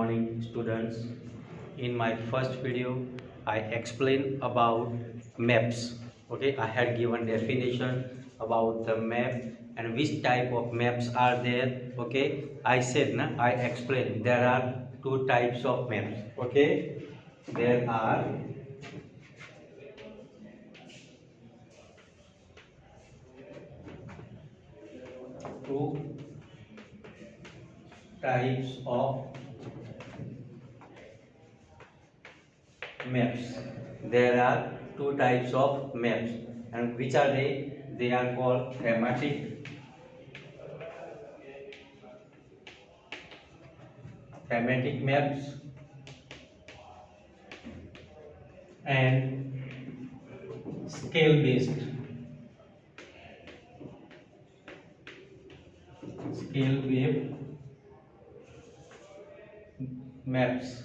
morning students. In my first video I explained about maps. Okay, I had given definition about the map and which type of maps are there. Okay, I said I explained there are two types of maps. Okay, there are two types of maps. There are two types of maps, and which are they? They are called thematic maps and scale based maps.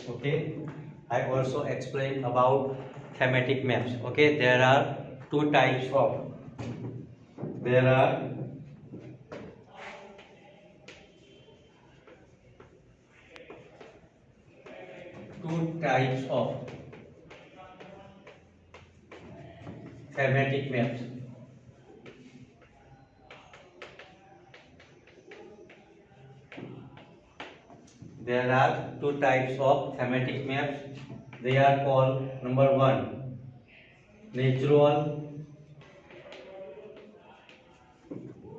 Okay, I also explained about thematic maps. Okay, there are two types of there are two types of thematic maps. There are two types of thematic maps. They are called number one, natural.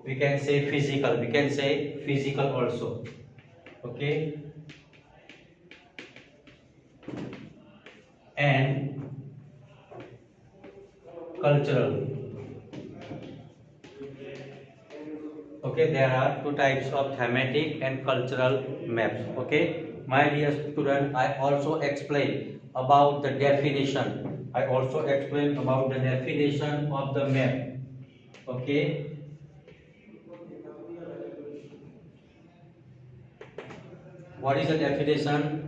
We can say physical. We can say physical also. Okay, and cultural. Okay, there are two types of thematic and cultural maps. Okay, my dear student, I also explained about the definition. I also explained about the definition of the map. Okay, what is the definition?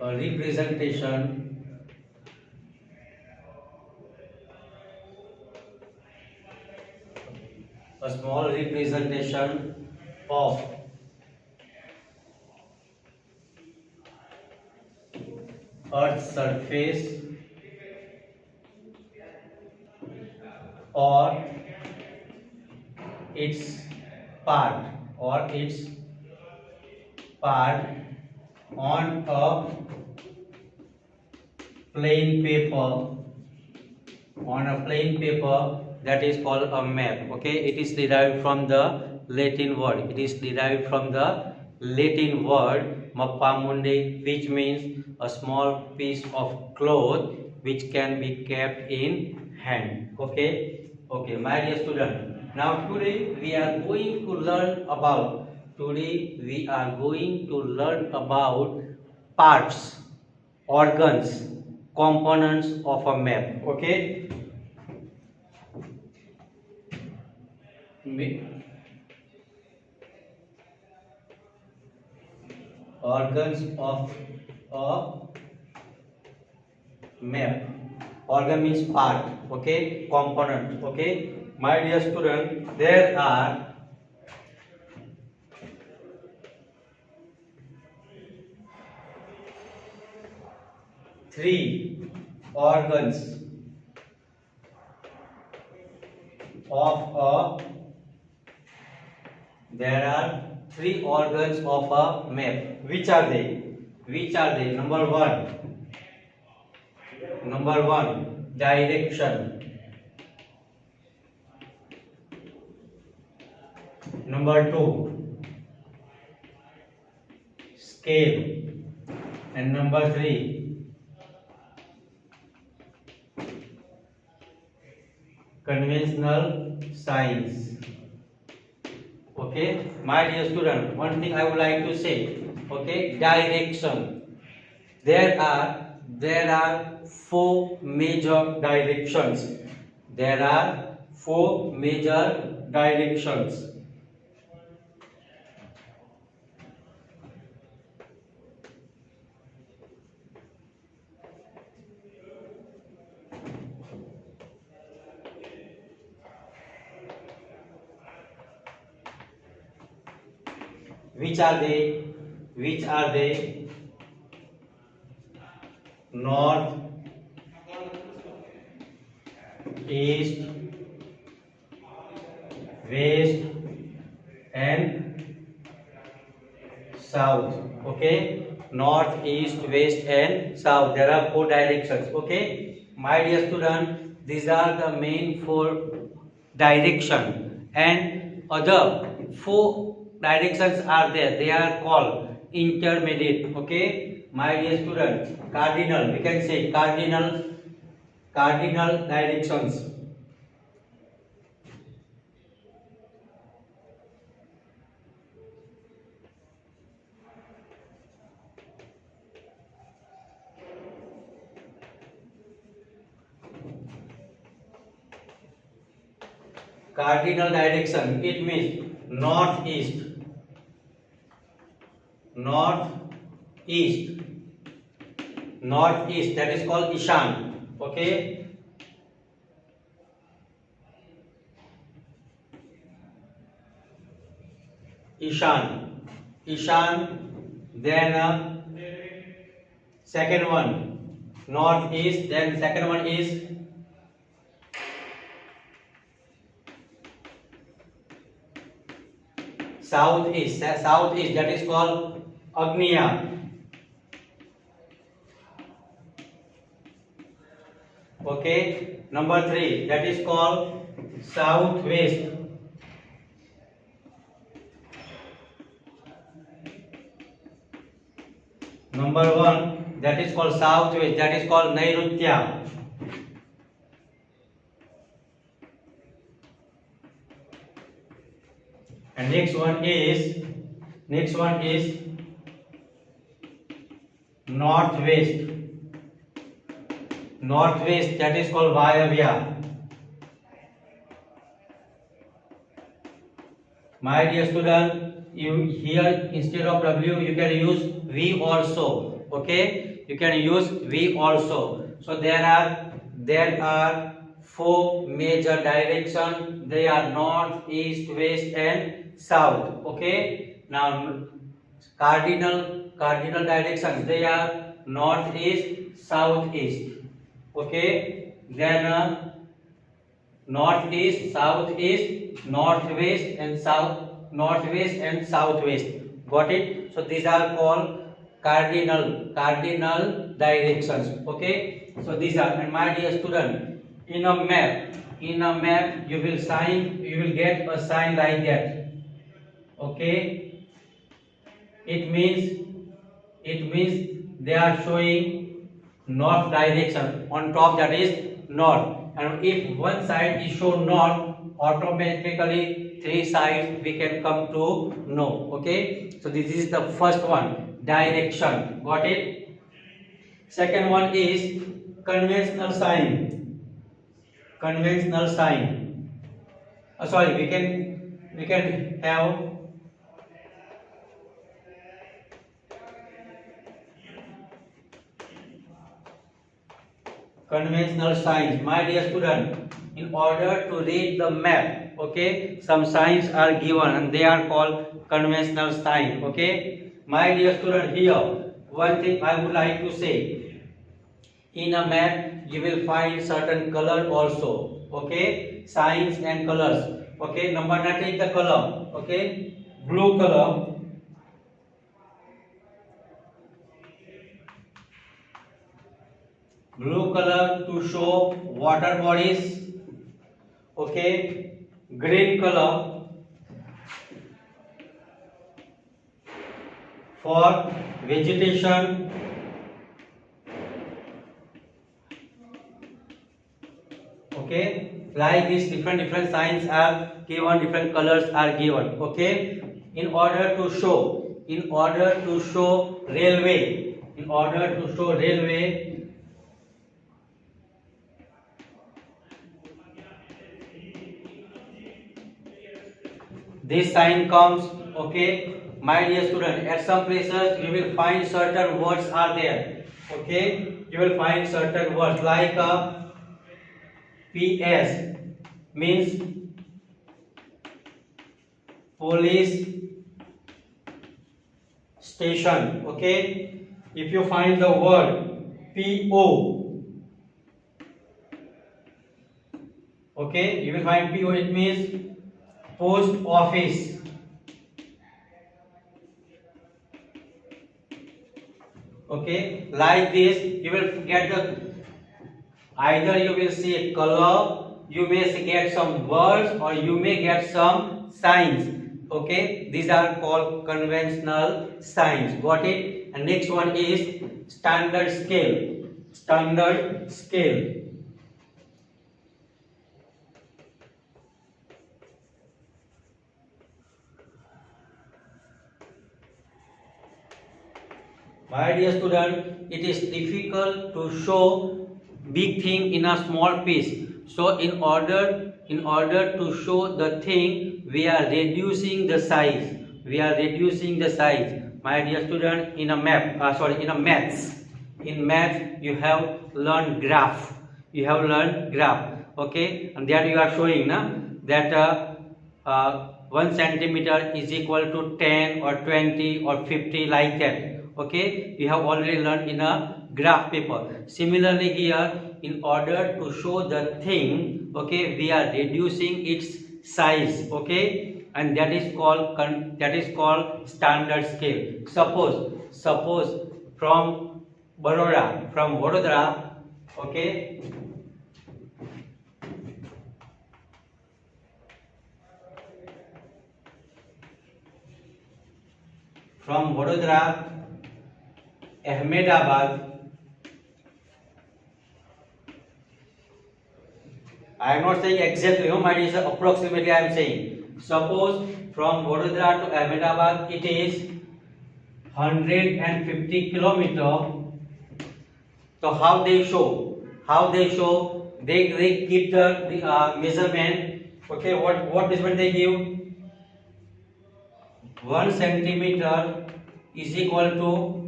A representation a small representation of Earth's surface or its part its part on a plain paper that is called a map. Okay, it is derived from the Latin word mappamundi, which means a small piece of cloth which can be kept in hand. Okay, my dear student, now today we are going to learn about parts, organs, components of a map. Okay, organs of a map. Organ means part. Okay, component. Okay, my dear student, there are three organs of a there are three organs of a map. Which are they? Number one, direction. Number two, scale. And number three, conventional signs. Okay, my dear student, one thing I would like to say. Okay, direction. There are four major directions. There are four major directions. Which are they? Which are they? North, east, west, and south. Okay, north, east, west, and south. There are four directions. Okay, my dear student, these are the main four direction, and other four directions are there. They are called intermediate. Okay, my dear student, cardinal. We can say cardinal directions. Cardinal direction. It means northeast, northeast, northeast. That is called Ishan. Okay. Ishan, Ishan. Then second one northeast. Then second one is southeast. Southeast. That is called Agniya. Okay. Number three. That is called southwest. Number one, that is called southwest, that is called Nairutya. And next one is northwest. Northwest, that is called Vayavya. My dear student, you here instead of W you can use V also. Okay, you can use V also. So there are four major directions. They are north, east, west, and south. Okay. Now cardinal directions. They are northeast, southeast. Okay. Then northeast, southeast, northwest, and southwest. Got it? So these are called cardinal directions. Okay. So these are, and my dear student, in a map, you will get a sign like that. Okay. It means they are showing north direction on top, that is north. And if one side is shown north, automatically three sides we can come to know. Okay, so this is the first one, direction. Got it? Second one is conventional sign. Sorry, we can have conventional signs. My dear student, in order to read the map, okay, some signs are given and they are called conventional sign. Okay, my dear student, here one thing I would like to say, in a map you will find certain color also. Okay, signs and colors. Okay, number 9, take the color. Okay, blue color. Blue color to show water bodies. Okay, green color for vegetation. Okay, like this, different signs are given, different colors are given. Okay, in order to show railway, this sign comes. Okay, my dear student, at some places you will find certain words are there. Okay, you will find certain words like PS means police station. Okay, if you find the word PO, okay, you will find PO, it means post office. Okay, like this you will get the, either you will see a color, you may get some words, or you may get some signs. Okay, these are called conventional signs. Got it? And next one is standard scale. Standard scale. My dear student, it is difficult to show big thing in a small piece. So in order to show the thing, we are reducing the size. We are reducing the size. My dear student, in a maths. In maths, you have learned graph. You have learned graph. Okay, and there you are showing that 1 centimeter is equal to 10 or 20 or 50, like that. Okay, you have already learned in a graph paper. Similarly here, in order to show the thing, okay, we are reducing its size. Okay, and that is called standard scale. Suppose from Vadodara, okay, from Vadodara, Ahmedabad. I am not saying exactly, my dear sir, approximately I am saying. Suppose from Vadodara to Ahmedabad it is 150 kilometer. So how they show? They keep the measurement. Okay, what measurement they give? 1 centimeter is equal to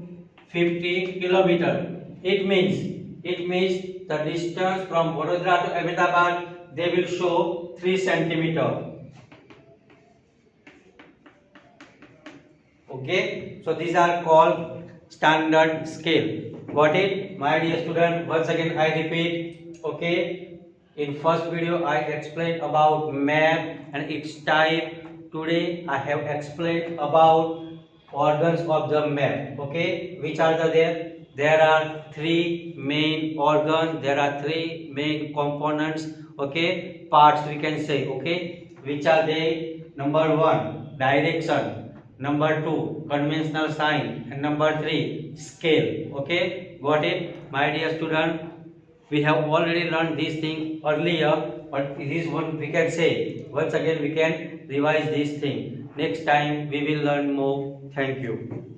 50 kilometer. It means the distance from Vadodara to Ahmedabad, they will show 3 centimeter. Okay, so these are called standard scale. Got it, my dear student? Once again I repeat. Okay, in first video I explained about map and its type. Today I have explained about organs of the map. Okay, which are there? There are 3 main organs, there are 3 main components. Okay, parts we can say. Okay, which are they? Number 1, direction. Number 2, conventional sign. And number 3, scale. Okay, got it, my dear student? We have already learned these things earlier, but this one we can say once again, we can revise this thing. Next time we will learn more. Thank you.